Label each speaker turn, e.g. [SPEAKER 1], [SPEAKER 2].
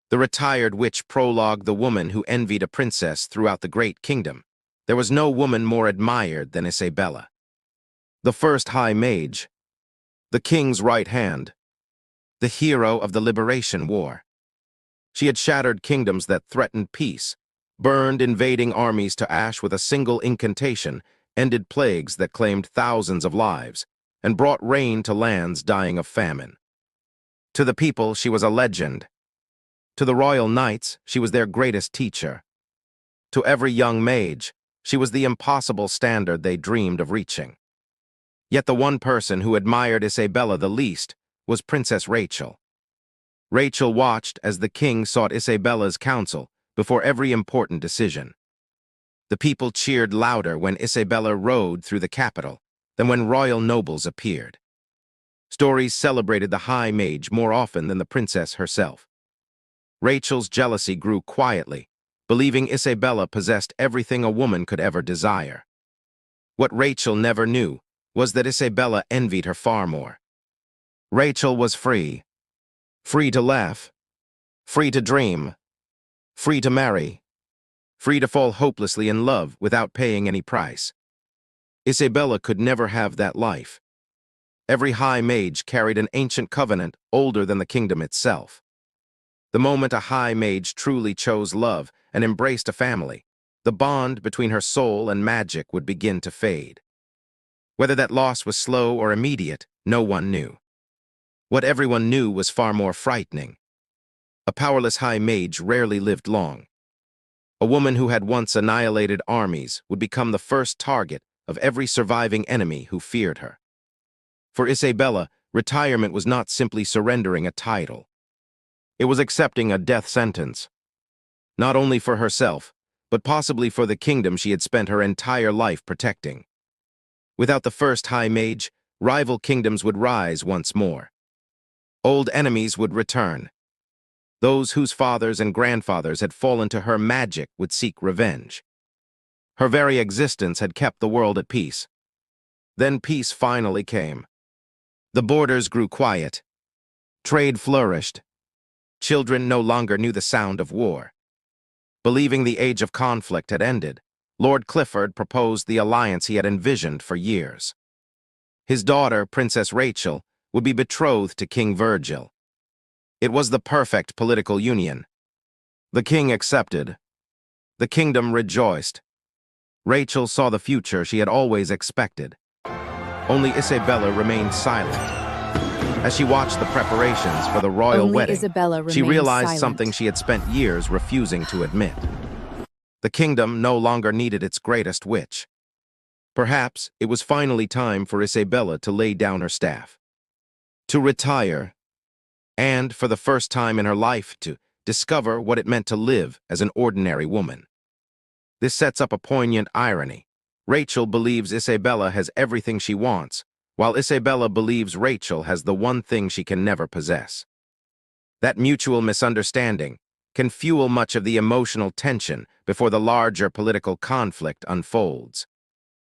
[SPEAKER 1] The retired witch Prologue, the woman who envied a princess throughout the great kingdom. There was no woman more admired than Isabella. The First High Mage, the king's right hand, the hero of the Liberation War. She had shattered kingdoms that threatened peace, burned invading armies to ash with a single incantation, ended plagues that claimed thousands of lives, and brought rain to lands dying of famine. To the people, she was a legend. To the royal knights, she was their greatest teacher. To every young mage, she was the impossible standard they dreamed of reaching. Yet the one person who admired Isabella the least was Princess Rachel. Rachel watched as the king sought Isabella's counsel before every important decision. The people cheered louder when Isabella rode through the capital than when royal nobles appeared. Stories celebrated the High Mage more often than the princess herself. Rachel's jealousy grew quietly, believing Isabella possessed everything a woman could ever desire. What Rachel never knew was that Isabella envied her far more. Rachel was free. Free to laugh. Free to dream. Free to marry. Free to fall hopelessly in love without paying any price. Isabella could never have that life. Every High Mage carried an ancient covenant older than the kingdom itself. The moment a High Mage truly chose love and embraced a family, the bond between her soul and magic would begin to fade. Whether that loss was slow or immediate, no one knew. What everyone knew was far more frightening. A powerless High Mage rarely lived long. A woman who had once annihilated armies would become the first target of every surviving enemy who feared her. For Isabella, retirement was not simply surrendering a title. It was accepting a death sentence. Not only for herself, but possibly for the kingdom she had spent her entire life protecting. Without the First High Mage, rival kingdoms would rise once more. Old enemies would return. Those whose fathers and grandfathers had fallen to her magic would seek revenge. Her very existence had kept the world at peace. Then peace finally came. The borders grew quiet. Trade flourished. Children no longer knew the sound of war. Believing the age of conflict had ended, Lord Clifford proposed the alliance he had envisioned for years. His daughter, Princess Rachel, would be betrothed to King Virgil. It was the perfect political union. The king accepted. The kingdom rejoiced. Rachel saw the future she had always expected. Only Isabella remained silent. As she watched the preparations for the royal wedding, she realized something she had spent years refusing to admit. The kingdom no longer needed its greatest witch. Perhaps it was finally time for Isabella to lay down her staff, to retire, and, for the first time in her life, to discover what it meant to live as an ordinary woman. This sets up a poignant irony. Rachel believes Isabella has everything she wants, while Isabella believes Rachel has the one thing she can never possess. That mutual misunderstanding can fuel much of the emotional tension before the larger political conflict unfolds.